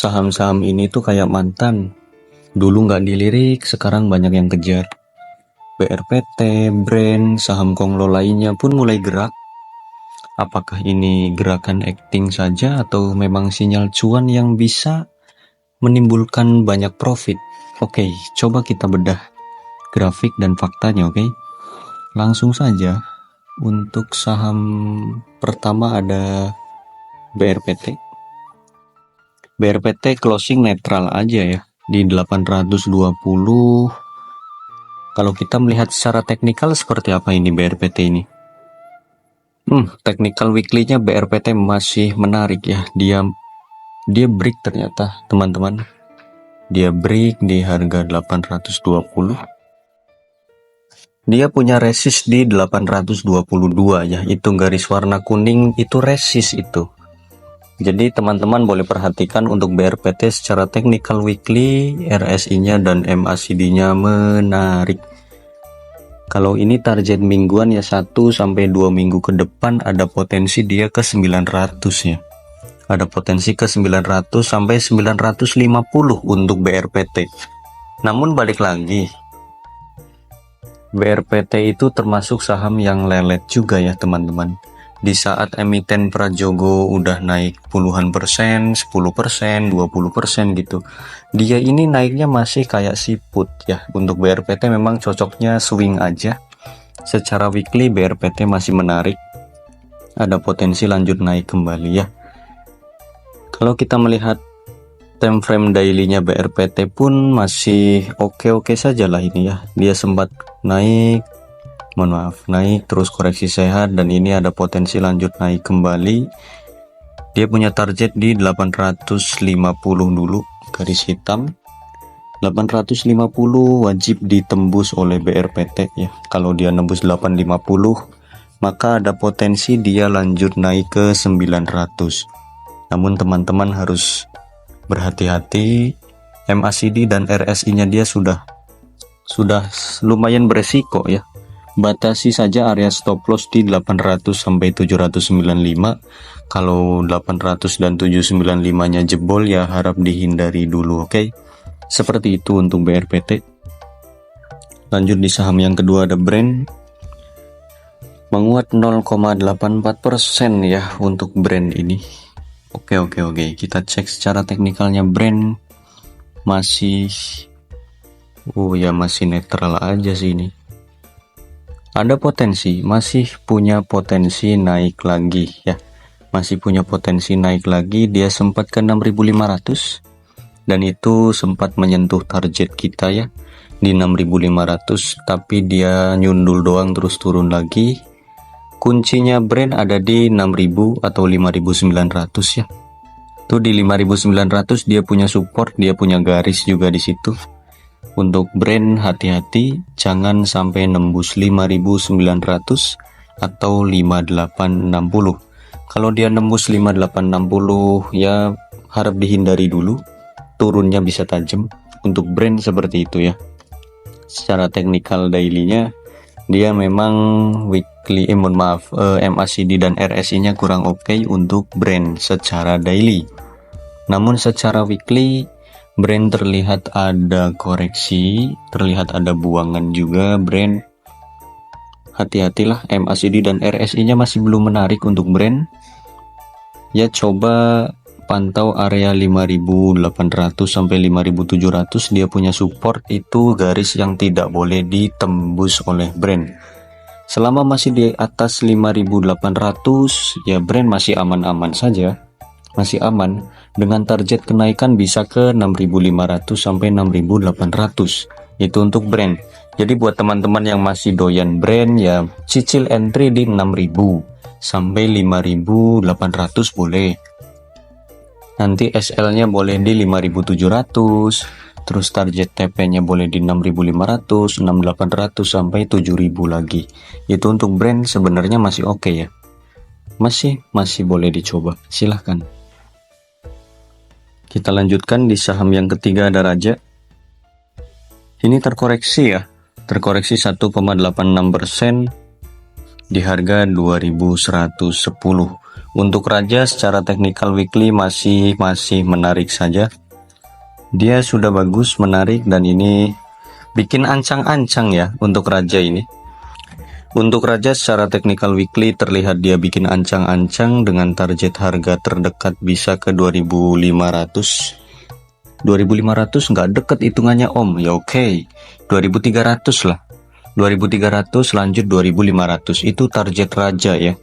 saham-saham ini tuh kayak mantan. Dulu nggak dilirik, sekarang banyak yang kejar. BRPT, brand, saham konglo lainnya pun mulai gerak. Apakah ini gerakan acting saja atau memang sinyal cuan yang bisa menimbulkan banyak profit? Oke, coba kita bedah grafik dan faktanya, oke? Langsung saja, untuk saham pertama ada BRPT. BRPT closing netral aja ya, di 820. Kalau kita melihat secara teknikal seperti apa ini BRPT ini? Technical weekly-nya BRPT masih menarik ya. Dia break ternyata, teman-teman. Dia break di harga 820. Dia punya resist di 822 ya. Itu garis warna kuning itu resist itu. Jadi teman-teman boleh perhatikan untuk BRPT secara technical weekly, RSI-nya dan MACD-nya menarik. Kalau ini target mingguan ya 1 sampai 2 minggu ke depan ada potensi dia ke 900 ya. Ada potensi ke 900 sampai 950 untuk BRPT. Namun balik lagi, BRPT itu termasuk saham yang lelet juga ya teman-teman. Di saat emiten Prajogo udah naik puluhan persen, 10%, 20% gitu. Dia ini naiknya masih kayak siput ya. Untuk BRPT memang cocoknya swing aja. Secara weekly BRPT masih menarik. Ada potensi lanjut naik kembali ya. Kalau kita melihat time frame daily-nya BRPT pun masih oke-oke saja lah ini ya. Dia sempat naik, naik terus koreksi sehat dan ini ada potensi lanjut naik kembali. Dia punya target di 850 dulu, garis hitam. 850 wajib ditembus oleh BRPT ya. Kalau dia nembus 850 maka ada potensi dia lanjut naik ke 900. Namun teman-teman harus berhati-hati, MACD dan RSI-nya dia sudah lumayan beresiko ya. Batasi saja area stop loss di 800 sampai 795. Kalau 800 dan 795-nya jebol ya harap dihindari dulu, oke? Seperti itu untuk BRPT. Lanjut di saham yang kedua ada brand. Menguat 0,84% ya untuk brand ini. Oke. Kita cek secara teknikalnya brand masih masih netral aja sih ini. Ada potensi, masih punya potensi naik lagi ya. Masih punya potensi naik lagi, dia sempat ke 6.500 dan itu sempat menyentuh target kita ya di 6.500, tapi dia nyundul doang terus turun lagi. Kuncinya brand ada di 6.000 atau 5.900 ya. Tuh di 5.900 dia punya support, dia punya garis juga di situ. Untuk brand hati-hati jangan sampai nembus 5.900 atau 5.860. Kalau dia nembus 5.860 ya harap dihindari dulu, turunnya bisa tajam. Untuk brand seperti itu ya. Secara teknikal daily-nya dia memang weekly MACD dan RSI-nya kurang oke untuk brand secara daily. Namun secara weekly brand terlihat ada koreksi, terlihat ada buangan juga brand. Hati-hatilah, MACD dan RSI-nya masih belum menarik untuk brand. Ya coba pantau area 5.800 sampai 5.700, dia punya support, itu garis yang tidak boleh ditembus oleh brand. Selama masih di atas 5.800 ya brand masih aman-aman saja. Masih aman, dengan target kenaikan bisa ke 6.500 sampai 6.800. Itu untuk brand. Jadi buat teman-teman yang masih doyan brand ya cicil entry di 6.000 sampai 5.800 boleh. Nanti SL-nya boleh di 5.700, terus target TP-nya boleh di 6.500, 6.800 sampai 7.000 lagi. Itu untuk brand sebenarnya masih oke ya. Masih boleh dicoba. Silahkan. Kita lanjutkan di saham yang ketiga ada Raja. Ini terkoreksi ya. Terkoreksi 1,86% di harga 2.110. Untuk Raja secara technical weekly masih menarik saja. Dia sudah bagus, menarik, dan ini bikin ancang-ancang ya untuk Raja ini. Untuk Raja secara technical weekly terlihat dia bikin ancang-ancang dengan target harga terdekat bisa ke 2500. 2500 nggak deket hitungannya om, ya oke. 2300 lah. 2300 lanjut 2500 itu target Raja ya.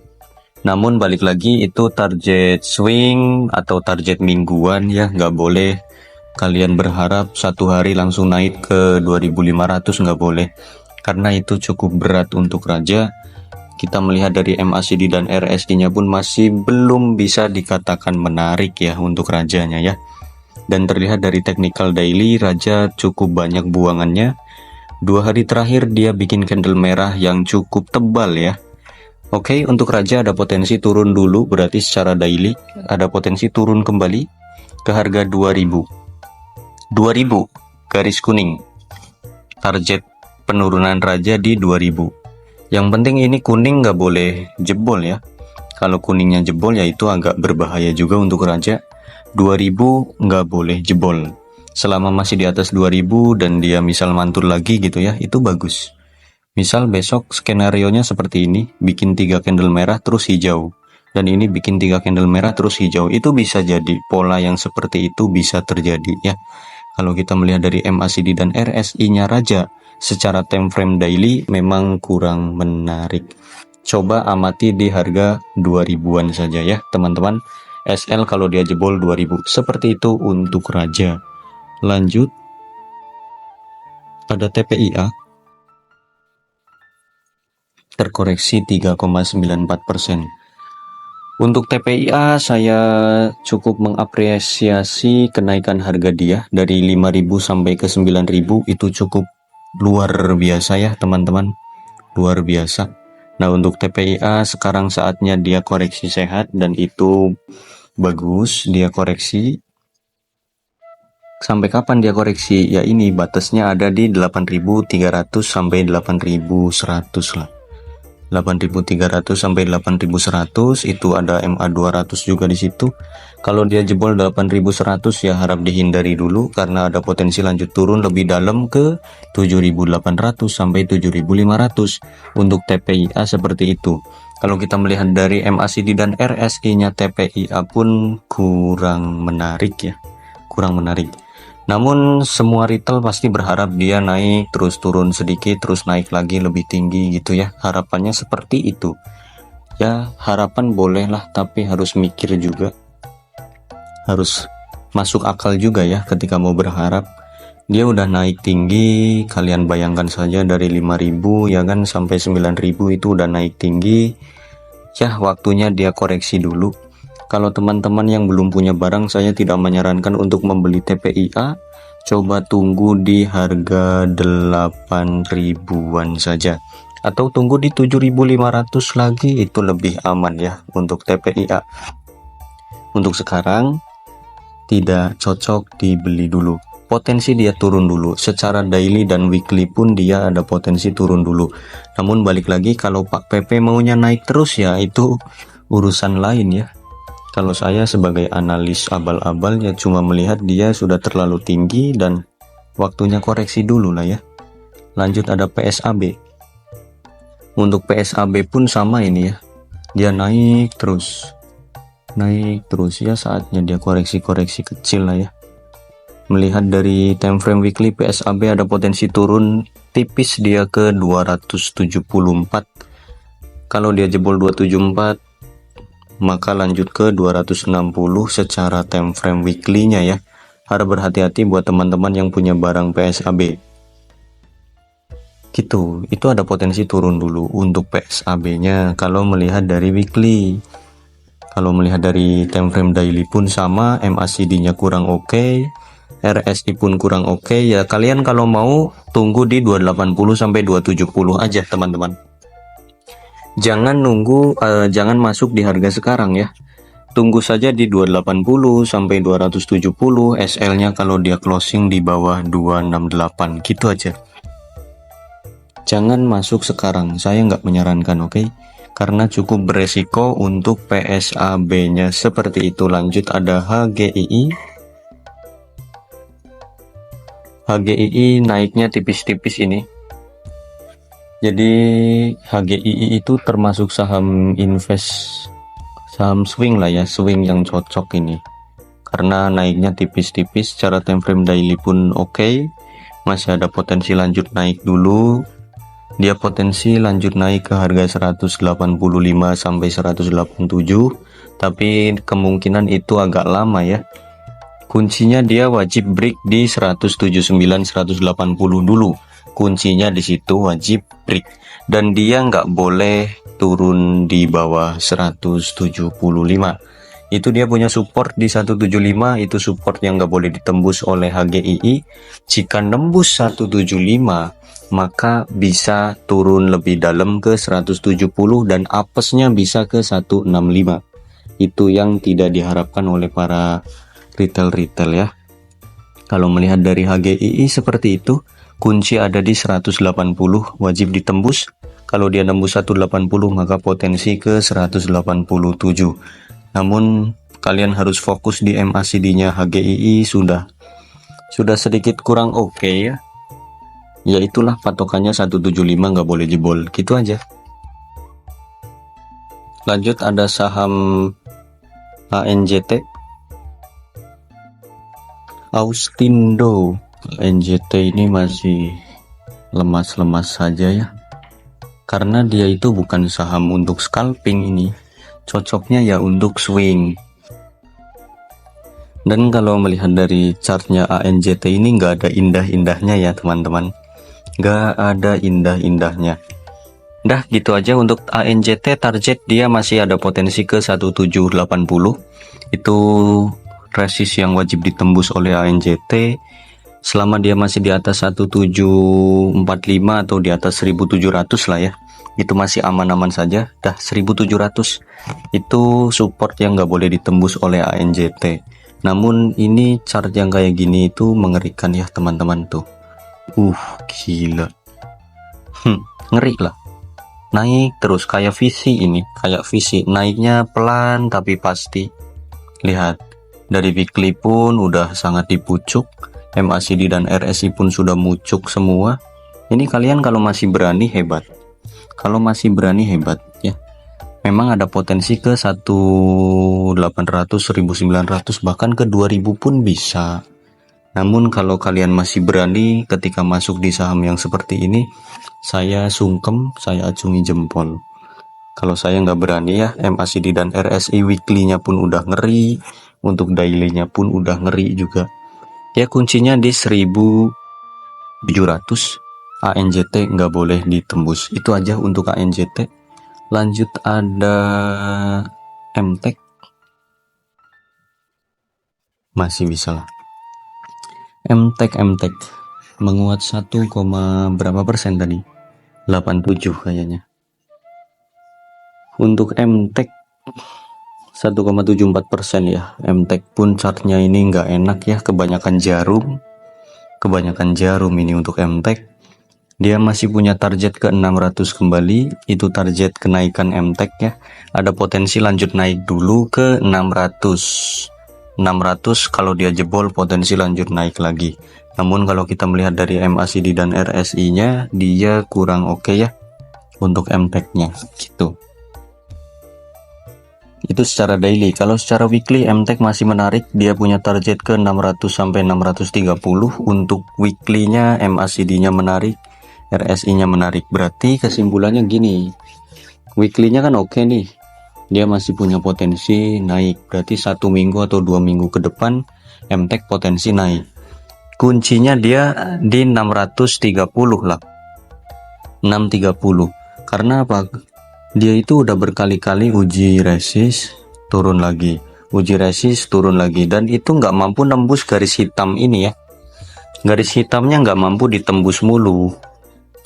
Namun balik lagi itu target swing atau target mingguan ya, nggak boleh kalian berharap satu hari langsung naik ke 2500, nggak boleh. Karena itu cukup berat untuk Raja. Kita melihat dari MACD dan RSI-nya pun masih belum bisa dikatakan menarik ya untuk Rajanya ya. Dan terlihat dari technical daily Raja cukup banyak buangannya. 2 hari terakhir dia bikin candle merah yang cukup tebal ya. Oke, untuk Raja ada potensi turun dulu, berarti secara daily ada potensi turun kembali ke harga 2000 garis kuning. Target penurunan Raja di 2000. Yang penting ini kuning nggak boleh jebol ya. Kalau kuningnya jebol ya itu agak berbahaya juga untuk Raja. 2000 nggak boleh jebol. Selama masih di atas 2000 dan dia misal mantul lagi gitu ya, itu bagus. Misal besok skenarionya seperti ini, bikin 3 candle merah terus hijau, dan ini bikin 3 candle merah terus hijau, itu bisa jadi pola yang seperti itu bisa terjadi ya. Kalau kita melihat dari MACD dan RSI-nya Raja secara time frame daily memang kurang menarik. Coba amati di harga 2000-an saja ya teman-teman. SL kalau dia jebol 2000, seperti itu untuk Raja. Lanjut, ada TPIA terkoreksi 3,94%. Untuk TPIA saya cukup mengapresiasi kenaikan harga dia dari 5.000 sampai ke 9.000, itu cukup luar biasa ya teman-teman, luar biasa. Nah untuk TPIA sekarang saatnya dia koreksi sehat, dan itu bagus dia koreksi. Sampai kapan dia koreksi? Ya ini batasnya ada di 8.300 sampai 8.100 lah. 8.300 sampai 8.100 itu ada MA200 juga di situ. Kalau dia jebol 8.100 ya harap dihindari dulu karena ada potensi lanjut turun lebih dalam ke 7.800 sampai 7.500 untuk TPIA seperti itu. Kalau kita melihat dari MACD dan RSI-nya TPIA pun kurang menarik ya, kurang menarik. Namun semua retail pasti berharap dia naik terus turun sedikit terus naik lagi lebih tinggi gitu ya, harapannya seperti itu ya. Harapan boleh lah, tapi harus mikir juga, harus masuk akal juga ya ketika mau berharap. Dia udah naik tinggi, kalian bayangkan saja dari 5.000 ya kan sampai 9.000 itu udah naik tinggi ya, waktunya dia koreksi dulu. Kalau teman-teman yang belum punya barang, saya tidak menyarankan untuk membeli TPIA. Coba tunggu di harga 8.000-an saja. Atau tunggu di 7.500 lagi, itu lebih aman ya untuk TPIA. Untuk sekarang, tidak cocok dibeli dulu. Potensi dia turun dulu. Secara daily dan weekly pun dia ada potensi turun dulu. Namun balik lagi, kalau Pak PP maunya naik terus ya, itu urusan lain ya. Kalau saya sebagai analis abal-abal ya cuma melihat dia sudah terlalu tinggi dan waktunya koreksi dulu lah ya. Lanjut ada PSAB. Untuk PSAB pun sama ini ya. Dia naik terus ya, saatnya dia koreksi-koreksi kecil lah ya. Melihat dari time frame weekly PSAB ada potensi turun tipis dia ke 274. Kalau dia jebol 274 maka lanjut ke 260 secara time frame weekly-nya ya. Harap berhati-hati buat teman-teman yang punya barang PSAB. Gitu, itu ada potensi turun dulu untuk PSAB-nya kalau melihat dari weekly. Kalau melihat dari time frame daily pun sama, MACD-nya kurang oke, RSI pun kurang oke ya. Kalian kalau mau tunggu di 280 sampai 270 aja teman-teman. Jangan nunggu, jangan masuk di harga sekarang ya. Tunggu saja di 280 sampai 270, SL-nya kalau dia closing di bawah 268 gitu aja. Jangan masuk sekarang, saya nggak menyarankan, oke? karena cukup beresiko untuk PSAB-nya. Seperti itu. Lanjut ada HGII. HGII naiknya tipis-tipis ini. Jadi HGII itu termasuk saham saham swing lah ya, swing yang cocok ini. Karena naiknya tipis-tipis, secara time frame daily pun oke. Masih ada potensi lanjut naik dulu. Dia potensi lanjut naik ke harga 185 sampai 187, tapi kemungkinan itu agak lama ya. Kuncinya dia wajib break di 179 180 dulu. Kuncinya di situ wajib break, dan dia nggak boleh turun di bawah 175. Itu dia punya support di 175, itu support yang nggak boleh ditembus oleh HGII. Jika nembus 175, maka bisa turun lebih dalam ke 170 dan apesnya bisa ke 165. Itu yang tidak diharapkan oleh para retail ya. Kalau melihat dari HGII seperti itu, kunci ada di 180, wajib ditembus. Kalau dia nembus 180, maka potensi ke 187. Namun kalian harus fokus di MACD-nya HGII sudah sedikit kurang oke ya. Ya itulah patokannya 175, nggak boleh jebol, gitu aja. Lanjut ada saham ANJT. Austindo. ANJT ini masih lemas-lemas saja ya. Karena dia itu bukan saham untuk scalping ini. Cocoknya ya untuk swing. Dan kalau melihat dari chartnya ANJT ini nggak ada indah-indahnya ya teman-teman. Nggak ada indah-indahnya. Dah gitu aja untuk ANJT. Target dia masih ada potensi ke 1780. Itu resist yang wajib ditembus oleh ANJT. Selama dia masih di atas 1745 atau di atas 1700 lah ya, itu masih aman-aman saja. Dah 1700 itu support yang nggak boleh ditembus oleh ANJT. Namun ini chart yang kayak gini itu mengerikan ya teman-teman tuh. Gila. Ngeri lah. Naik terus kayak visi ini, kayak visi. Naiknya pelan tapi pasti. Lihat, dari weekly pun udah sangat dipucuk. MACD dan RSI pun sudah mucuk semua. Ini kalian kalau masih berani hebat. Kalau masih berani hebat ya. Memang ada potensi ke 1800, 1900 bahkan ke 2000 pun bisa. Namun kalau kalian masih berani ketika masuk di saham yang seperti ini, saya sungkem, saya acungi jempol. Kalau saya nggak berani ya, MACD dan RSI weekly-nya pun udah ngeri, untuk daily-nya pun udah ngeri juga. Ya kuncinya di 1700. ANJT nggak boleh ditembus. Itu aja untuk ANJT. Lanjut ada MTEK. Masih bisa lah. MTEK menguat 1, berapa persen tadi? 87 kayaknya. Untuk MTEK 1,74% ya. MTEK pun chartnya ini nggak enak ya, kebanyakan jarum ini untuk MTEK. Dia masih punya target ke 600 kembali, itu target kenaikan MTEK ya. Ada potensi lanjut naik dulu ke 600 kalau dia jebol potensi lanjut naik lagi. Namun kalau kita melihat dari MACD dan RSI nya, dia kurang oke ya untuk MTEK nya gitu. Itu secara daily. Kalau secara weekly MTEK masih menarik, dia punya target ke 600 sampai 630. Untuk weekly-nya MACD-nya menarik, RSI-nya menarik. Berarti kesimpulannya gini, weekly-nya kan oke nih, dia masih punya potensi naik. Berarti 1 minggu atau 2 minggu ke depan MTEK potensi naik. Kuncinya dia di 630 lah, 630. Karena apa? Dia itu udah berkali-kali uji resist, turun lagi, uji resist, turun lagi, dan itu nggak mampu nembus garis hitam ini ya. Garis hitamnya nggak mampu ditembus mulu.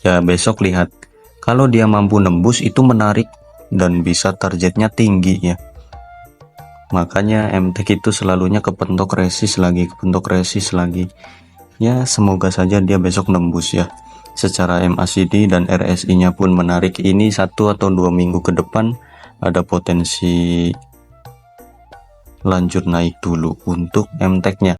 Ya besok lihat, kalau dia mampu nembus itu menarik dan bisa targetnya tinggi ya. Makanya MTEK itu selalunya kepentok resist lagi. Ya semoga saja dia besok nembus ya. secara MACD dan RSI-nya pun menarik. Ini 1 atau 2 minggu ke depan ada potensi lanjut naik dulu untuk MTEK-nya.